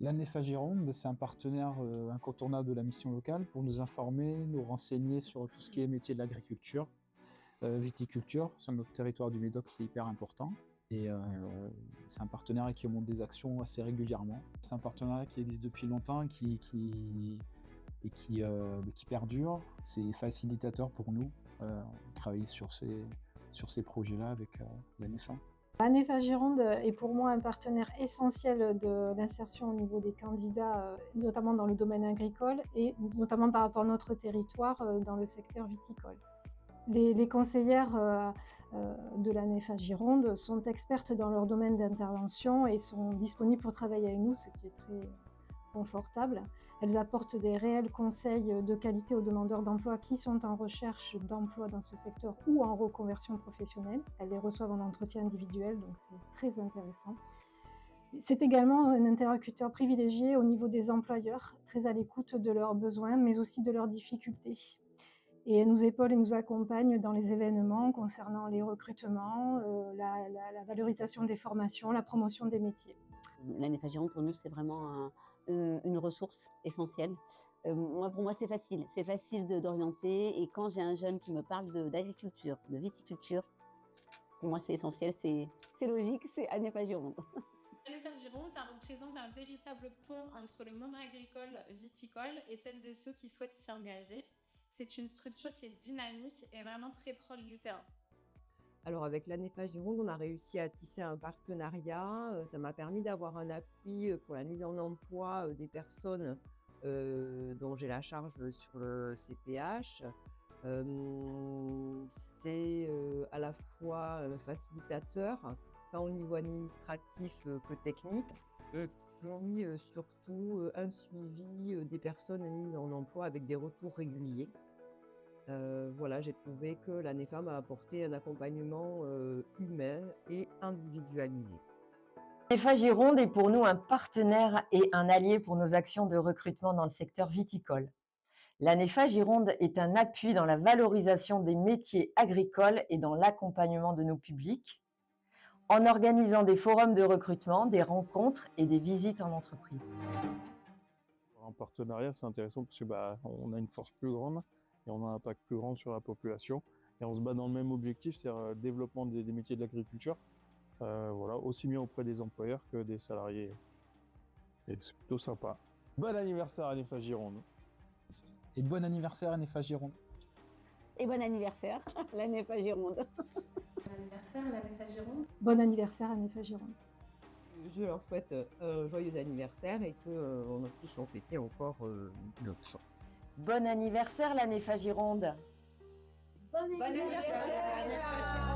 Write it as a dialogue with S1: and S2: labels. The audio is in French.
S1: L'ANEFA Gironde, c'est un partenaire incontournable de la mission locale pour nous informer, nous renseigner sur tout ce qui est métier de l'agriculture, viticulture. Sur notre territoire du Médoc, c'est hyper important. Et c'est un partenariat qui monte des actions assez régulièrement. C'est un partenariat qui existe depuis longtemps qui perdure. C'est facilitateur pour nous de travailler sur ces projets-là avec l'ANEFA.
S2: L'ANEFA Gironde est pour moi un partenaire essentiel de l'insertion au niveau des candidats, notamment dans le domaine agricole et notamment par rapport à notre territoire dans le secteur viticole. Les conseillères de l'ANEFA Gironde sont expertes dans leur domaine d'intervention et sont disponibles pour travailler avec nous, ce qui est très confortable. Elles apportent des réels conseils de qualité aux demandeurs d'emploi qui sont en recherche d'emploi dans ce secteur ou en reconversion professionnelle. Elles les reçoivent en entretien individuel, donc c'est très intéressant. C'est également un interlocuteur privilégié au niveau des employeurs, très à l'écoute de leurs besoins, mais aussi de leurs difficultés. Et elle nous épaule et nous accompagne dans les événements concernant les recrutements, la valorisation des formations, la promotion des métiers.
S3: L'ANEFA Gironde, pour nous, c'est vraiment une ressource essentielle. Pour moi, c'est facile d'orienter. Et quand j'ai un jeune qui me parle d'agriculture, de viticulture, pour moi, c'est essentiel, c'est logique, c'est ANEFA Gironde.
S4: L'ANEFA Gironde, ça représente un véritable pont entre le monde agricole, viticole et celles et ceux qui souhaitent s'y engager. C'est une structure qui est dynamique et vraiment très proche du terrain.
S5: Alors avec l'ANEFA Gironde, on a réussi à tisser un partenariat. Ça m'a permis d'avoir un appui pour la mise en emploi des personnes dont j'ai la charge sur le CPH. C'est à la fois facilitateur, tant au niveau administratif que technique. Puis surtout un suivi des personnes mises en emploi avec des retours réguliers. Voilà, j'ai trouvé que l'ANEFA m'a apporté un accompagnement humain et individualisé.
S6: l'ANEFA Gironde est pour nous un partenaire et un allié pour nos actions de recrutement dans le secteur viticole. L'ANEFA Gironde est un appui dans la valorisation des métiers agricoles et dans l'accompagnement de nos publics, en organisant des forums de recrutement, des rencontres et des visites en entreprise.
S7: En partenariat, c'est intéressant parce que on a une force plus grande et on a un impact plus grand sur la population. Et on se bat dans le même objectif, c'est-à-dire le développement des métiers de l'agriculture, voilà, aussi bien auprès des employeurs que des salariés. Et c'est plutôt sympa. Bon anniversaire ANEFA Gironde.
S1: Et bon anniversaire ANEFA Gironde.
S3: Et bon anniversaire, l'ANEFA Gironde.
S4: Bon anniversaire à l'ANEFA Gironde.
S2: Bon anniversaire ANEFA Gironde.
S5: Je leur souhaite un joyeux anniversaire et qu'on puisse en fêter encore une autre fois.
S6: Bon anniversaire l'ANEFA Gironde.
S3: Bon anniversaire, l'ANEFA Gironde.